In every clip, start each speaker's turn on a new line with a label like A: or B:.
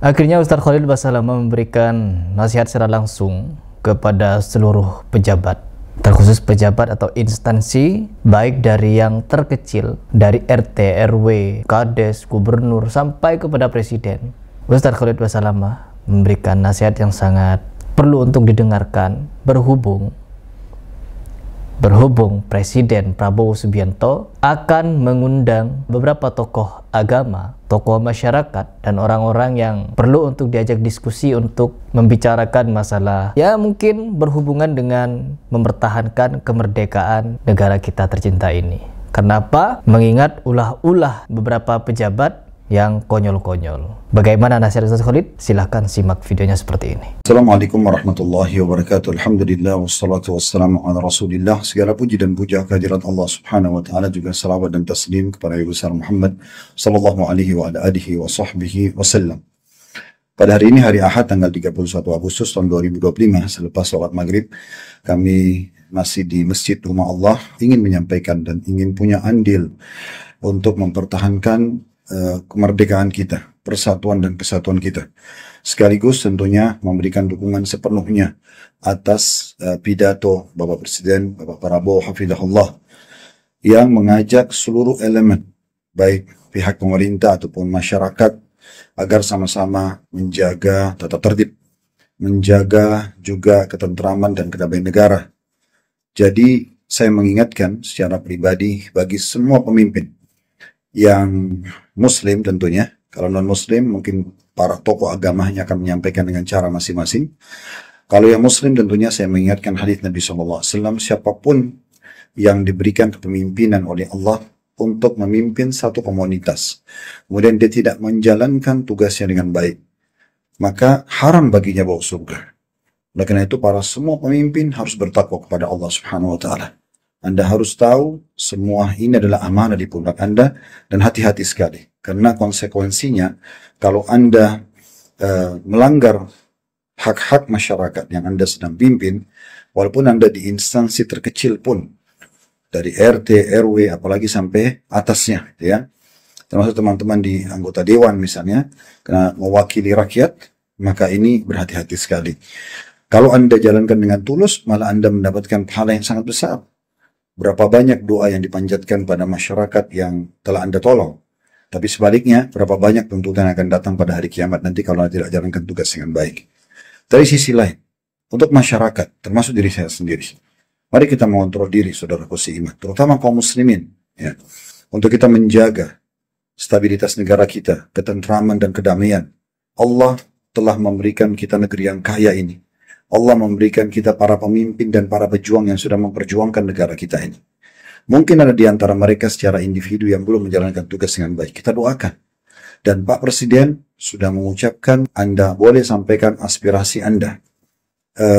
A: Akhirnya Ustadz Khalid Basalamah memberikan nasihat secara langsung kepada seluruh pejabat, terkhusus pejabat atau instansi, baik dari yang terkecil, dari RT, RW, Kades, Gubernur, sampai kepada Presiden. Ustadz Khalid Basalamah memberikan nasihat yang sangat perlu untuk didengarkan, berhubung Presiden Prabowo Subianto akan mengundang beberapa tokoh agama, tokoh masyarakat, dan orang-orang yang perlu untuk diajak diskusi untuk membicarakan masalah ya mungkin berhubungan dengan mempertahankan kemerdekaan negara kita tercinta ini. Kenapa? Mengingat ulah-ulah beberapa pejabat yang konyol-konyol. Bagaimana nasihat Ustaz Khalid? Silahkan simak videonya seperti ini.
B: Assalamualaikum warahmatullahi wabarakatuh. Alhamdulillah wassalatu wassalamu ala rasulillah. Segala puji dan puja kehadirat Allah subhanahu wa ta'ala, juga salawat dan taslim kepada Nabi besar Muhammad sallallahu alaihi wa ala alihi wa sahbihi wasallam. Pada hari ini, hari Ahad, tanggal 31 Agustus tahun 2025, selepas sholat maghrib, kami masih di Masjid Rumah Allah ingin menyampaikan dan ingin punya andil untuk mempertahankan kemerdekaan kita, persatuan dan kesatuan kita. Sekaligus tentunya memberikan dukungan sepenuhnya atas pidato Bapak Presiden, Bapak Prabowo Hafizahullah, yang mengajak seluruh elemen, baik pihak pemerintah ataupun masyarakat, agar sama-sama menjaga tata tertib, menjaga juga ketentraman dan kedamaian negara. Jadi saya mengingatkan secara pribadi bagi semua pemimpin yang muslim tentunya, kalau non-muslim mungkin para tokoh agamanya akan menyampaikan dengan cara masing-masing. Kalau yang muslim tentunya saya mengingatkan hadits Nabi SAW, siapapun yang diberikan kepemimpinan oleh Allah untuk memimpin satu komunitas, kemudian dia tidak menjalankan tugasnya dengan baik, maka haram baginya bau surga. Oleh karena itu, para semua pemimpin harus bertakwa kepada Allah Subhanahu wa Ta'ala. Anda harus tahu semua ini adalah amanah di pundak Anda, dan hati-hati sekali. Karena konsekuensinya kalau Anda melanggar hak-hak masyarakat yang Anda sedang pimpin, walaupun Anda di instansi terkecil pun, dari RT, RW, apalagi sampai atasnya, ya, termasuk teman-teman di anggota dewan misalnya, karena mewakili rakyat, maka ini berhati-hati sekali. Kalau Anda jalankan dengan tulus, malah Anda mendapatkan pahala yang sangat besar. Berapa banyak doa yang dipanjatkan pada masyarakat yang telah Anda tolong. Tapi sebaliknya, berapa banyak tuntutan yang akan datang pada hari kiamat nanti kalau Anda tidak jalankan tugas dengan baik. Dari sisi lain, untuk masyarakat, termasuk diri saya sendiri, mari kita mengontrol diri, saudaraku seiman, terutama kaum muslimin, ya, untuk kita menjaga stabilitas negara kita, ketentraman dan kedamaian. Allah telah memberikan kita negeri yang kaya ini. Allah memberikan kita para pemimpin dan para pejuang yang sudah memperjuangkan negara kita ini. Mungkin ada di antara mereka secara individu yang belum menjalankan tugas dengan baik. Kita doakan. Dan Pak Presiden sudah mengucapkan, Anda boleh sampaikan aspirasi Anda.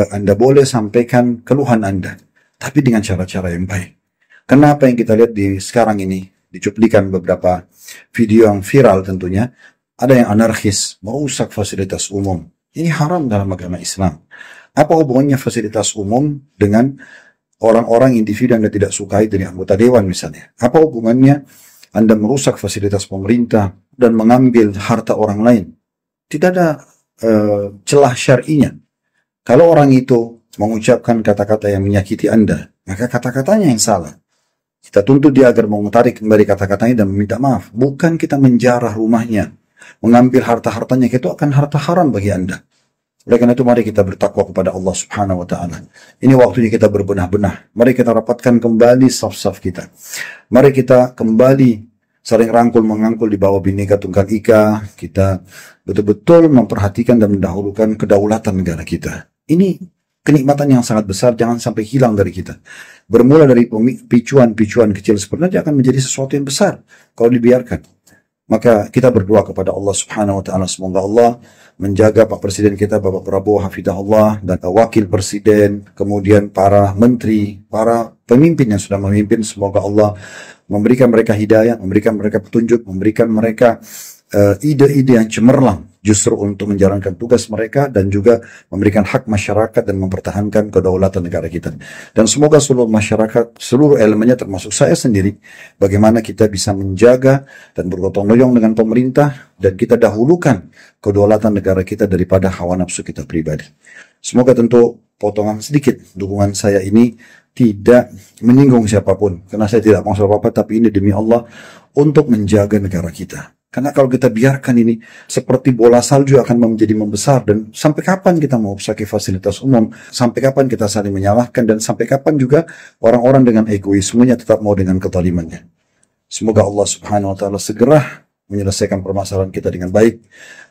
B: Anda boleh sampaikan keluhan Anda. Tapi dengan cara-cara yang baik. Kenapa yang kita lihat di sekarang ini, dicuplikan beberapa video yang viral tentunya, ada yang anarkis, merusak fasilitas umum. Ini haram dalam agama Islam. Apa hubungannya fasilitas umum dengan orang-orang individu yang Anda tidak sukai dari anggota dewan misalnya? Apa hubungannya Anda merusak fasilitas pemerintah dan mengambil harta orang lain? Tidak ada celah syar'inya. Kalau orang itu mengucapkan kata-kata yang menyakiti Anda, maka kata-katanya yang salah. Kita tuntut dia agar mengutarik kembali kata-katanya dan meminta maaf. Bukan kita menjarah rumahnya, mengambil harta-hartanya, itu akan harta haram bagi Anda. Oleh karena itu, mari kita bertakwa kepada Allah Subhanahu wa Ta'ala. Ini waktunya kita berbenah-benah. Mari kita rapatkan kembali saf-saf kita. Mari kita kembali saling rangkul mengangkul di bawah Bhinneka Tunggal Ika. Kita betul-betul memperhatikan dan mendahulukan kedaulatan negara kita. Ini kenikmatan yang sangat besar, jangan sampai hilang dari kita. Bermula dari picuan-picuan kecil seperti itu akan menjadi sesuatu yang besar kalau dibiarkan. Maka kita berdoa kepada Allah Subhanahu wa Ta'ala, semoga Allah menjaga Pak Presiden kita, Bapak Prabowo Hafizahullah, dan Wakil Presiden, kemudian para menteri, para pemimpin yang sudah memimpin. Semoga Allah memberikan mereka hidayah, memberikan mereka petunjuk, memberikan mereka ide-ide yang cemerlang justru untuk menjalankan tugas mereka dan juga memberikan hak masyarakat dan mempertahankan kedaulatan negara kita. Dan semoga seluruh masyarakat, seluruh elemennya termasuk saya sendiri, bagaimana kita bisa menjaga dan bergotong royong dengan pemerintah dan kita dahulukan kedaulatan negara kita daripada hawa nafsu kita pribadi. Semoga tentu potongan sedikit dukungan saya ini tidak menyinggung siapapun, karena saya tidak mau apa-apa, tapi ini demi Allah untuk menjaga negara kita. Karena kalau kita biarkan ini seperti bola salju akan menjadi membesar, dan sampai kapan kita mau pakai fasilitas umum, sampai kapan kita saling menyalahkan, dan sampai kapan juga orang-orang dengan egoismenya tetap mau dengan kezalimannya. Semoga Allah Subhanahu wa taala segera menyelesaikan permasalahan kita dengan baik,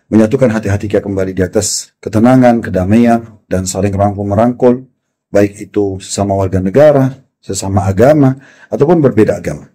B: menyatukan hati-hati kita kembali di atas ketenangan, kedamaian, dan saling rangkul-merangkul, baik itu sesama warga negara, sesama agama, ataupun berbeda agama.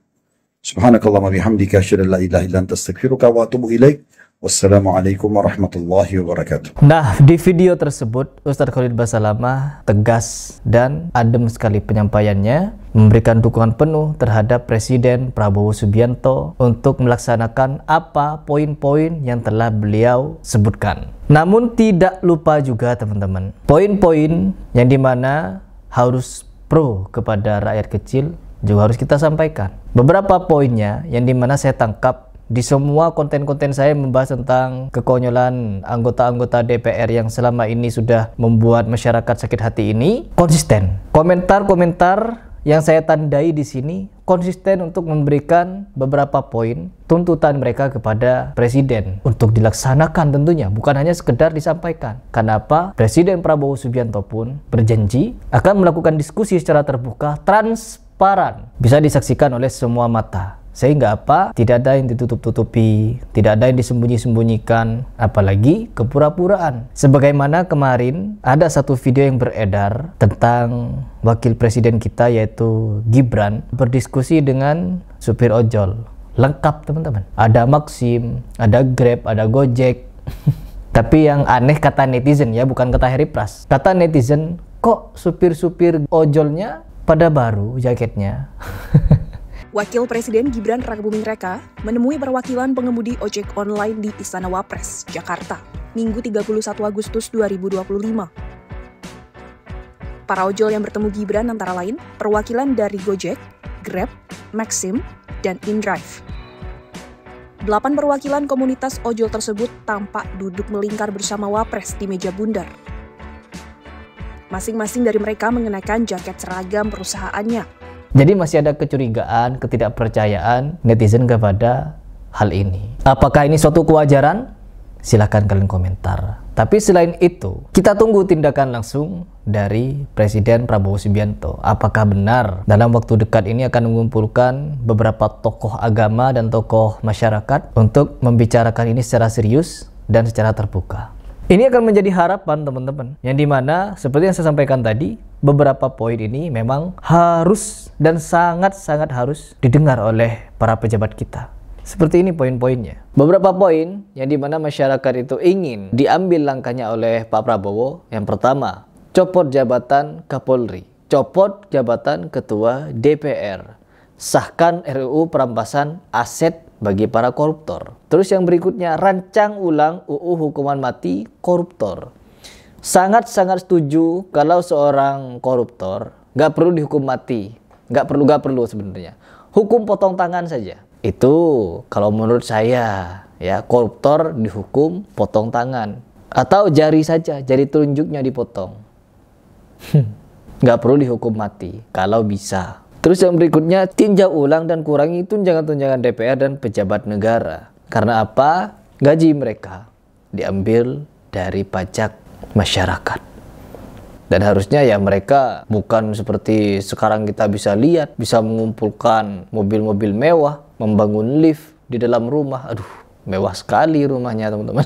B: Subhanakallahumma bihamdika asyhadu an la ilaha illa anta astaghfiruka wa atubu ilaik. Wassalamualaikum warahmatullahi wabarakatuh.
A: Nah, di video tersebut Ustadz Khalid Basalamah tegas dan adem sekali penyampaiannya, memberikan dukungan penuh terhadap Presiden Prabowo Subianto untuk melaksanakan apa poin-poin yang telah beliau sebutkan. Namun tidak lupa juga teman-teman, poin-poin yang dimana harus pro kepada rakyat kecil juga harus kita sampaikan. Beberapa poinnya yang dimana saya tangkap di semua konten-konten saya membahas tentang kekonyolan anggota-anggota DPR yang selama ini sudah membuat masyarakat sakit hati ini konsisten. Komentar-komentar yang saya tandai di sini konsisten untuk memberikan beberapa poin tuntutan mereka kepada Presiden untuk dilaksanakan tentunya, bukan hanya sekedar disampaikan. Kenapa? Presiden Prabowo Subianto pun berjanji akan melakukan diskusi secara terbuka, transparan, bisa disaksikan oleh semua mata. Sehingga apa? Tidak ada yang ditutup-tutupi, tidak ada yang disembunyi-sembunyikan, apalagi kepura-puraan. Sebagaimana kemarin ada satu video yang beredar tentang wakil presiden kita yaitu Gibran berdiskusi dengan supir ojol. Lengkap teman-teman. Ada Maxim, ada Grab, ada Gojek. Tapi yang aneh kata netizen ya, bukan kata Harry Pras. Kata netizen, kok supir-supir ojolnya pada baru jaketnya?
C: Wakil Presiden Gibran Rakabuming Raka menemui perwakilan pengemudi ojek online di Istana Wapres, Jakarta, Minggu 31 Agustus 2025. Para ojol yang bertemu Gibran antara lain perwakilan dari Gojek, Grab, Maxim, dan InDrive. 8 perwakilan komunitas ojol tersebut tampak duduk melingkar bersama Wapres di meja bundar. Masing-masing dari mereka mengenakan jaket seragam perusahaannya.
A: Jadi masih ada kecurigaan, ketidakpercayaan netizen kepada hal ini. Apakah ini suatu kewajaran? Silahkan kalian komentar. Tapi selain itu, kita tunggu tindakan langsung dari Presiden Prabowo Subianto. Apakah benar dalam waktu dekat ini akan mengumpulkan beberapa tokoh agama dan tokoh masyarakat untuk membicarakan ini secara serius dan secara terbuka. Ini akan menjadi harapan teman-teman, yang dimana seperti yang saya sampaikan tadi, beberapa poin ini memang harus dan sangat-sangat harus didengar oleh para pejabat kita. Seperti ini poin-poinnya. Beberapa poin yang dimana masyarakat itu ingin diambil langkahnya oleh Pak Prabowo. Yang pertama, copot jabatan Kapolri, copot jabatan Ketua DPR, sahkan RUU perampasan aset bagi para koruptor. Terus yang berikutnya, rancang ulang UU hukuman mati koruptor. Sangat-sangat setuju kalau seorang koruptor nggak perlu dihukum mati, nggak perlu sebenarnya. Hukum potong tangan saja. Itu kalau menurut saya ya, koruptor dihukum potong tangan atau jari saja, jari telunjuknya dipotong. Nggak perlu dihukum mati kalau bisa. Terus yang berikutnya, tinjau ulang dan kurangi tunjangan-tunjangan DPR dan pejabat negara. Karena apa? Gaji mereka diambil dari pajak masyarakat. Dan harusnya ya mereka bukan seperti sekarang kita bisa lihat, bisa mengumpulkan mobil-mobil mewah, membangun lift di dalam rumah. Aduh, mewah sekali rumahnya teman-teman.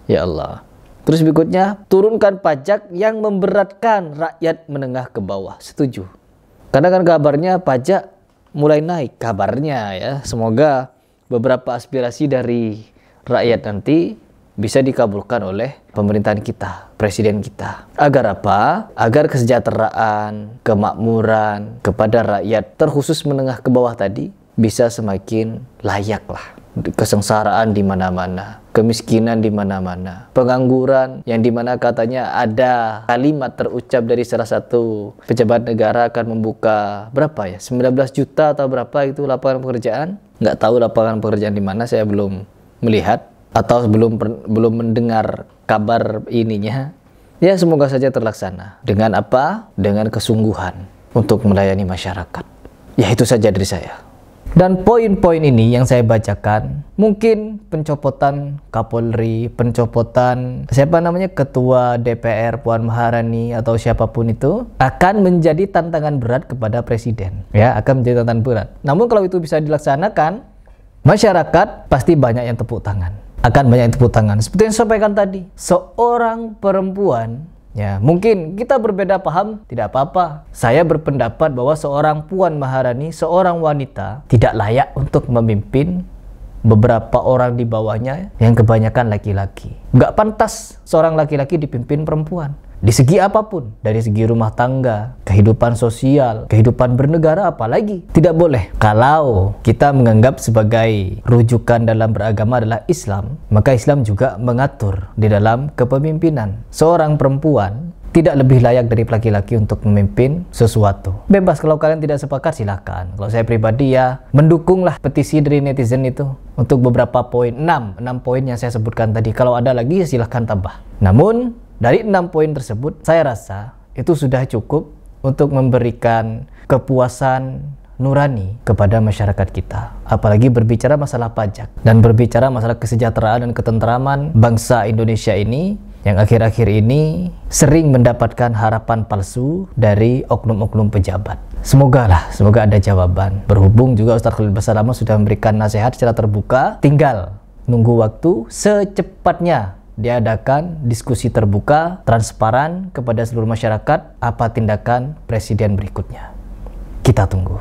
A: Ya Allah. Terus berikutnya, turunkan pajak yang memberatkan rakyat menengah ke bawah. Setuju. Karena kan kabarnya pajak mulai naik, kabarnya ya. Semoga beberapa aspirasi dari rakyat nanti bisa dikabulkan oleh pemerintahan kita, presiden kita. Agar apa? Agar kesejahteraan, kemakmuran kepada rakyat, terkhusus menengah ke bawah tadi, bisa semakin layak lah. kesengsaraan di mana-mana, kemiskinan di mana-mana, pengangguran yang dimana katanya ada kalimat terucap dari salah satu pejabat negara akan membuka berapa ya, 19 juta atau berapa itu lapangan pekerjaan. Nggak tahu lapangan pekerjaan di mana, saya belum melihat atau belum mendengar kabar ininya. Ya semoga saja terlaksana. Dengan apa? Dengan kesungguhan untuk melayani masyarakat. Ya itu saja dari saya. Dan poin-poin ini yang saya bacakan, mungkin pencopotan Kapolri, pencopotan Ketua DPR Puan Maharani atau siapapun itu akan menjadi tantangan berat kepada Presiden. Ya, akan menjadi tantangan berat. Namun kalau itu bisa dilaksanakan, masyarakat pasti banyak yang tepuk tangan. Akan banyak yang tepuk tangan. Seperti yang saya sampaikan tadi, seorang perempuan, ya, mungkin kita berbeda paham, tidak apa-apa. Saya berpendapat bahwa seorang Puan Maharani, seorang wanita, tidak layak untuk memimpin beberapa orang di bawahnya yang kebanyakan laki-laki. Nggak pantas seorang laki-laki dipimpin perempuan. Di segi apapun, dari segi rumah tangga, kehidupan sosial, kehidupan bernegara, apalagi tidak boleh. Kalau kita menganggap sebagai rujukan dalam beragama adalah Islam, maka Islam juga mengatur di dalam kepemimpinan. Seorang perempuan tidak lebih layak dari laki-laki untuk memimpin sesuatu. Bebas, kalau kalian tidak sepakat silakan. Kalau saya pribadi ya mendukunglah petisi dari netizen itu untuk beberapa poin, 6 poin yang saya sebutkan tadi. Kalau ada lagi silahkan tambah. Namun dari 6 poin tersebut, saya rasa itu sudah cukup untuk memberikan kepuasan nurani kepada masyarakat kita. Apalagi berbicara masalah pajak dan berbicara masalah kesejahteraan dan ketentraman bangsa Indonesia ini yang akhir-akhir ini sering mendapatkan harapan palsu dari oknum-oknum pejabat. Semoga ada jawaban. Berhubung juga Ustaz Khalil Basalamah sudah memberikan nasihat secara terbuka, tinggal nunggu waktu secepatnya diadakan diskusi terbuka, transparan kepada seluruh masyarakat apa tindakan presiden berikutnya. Kita tunggu.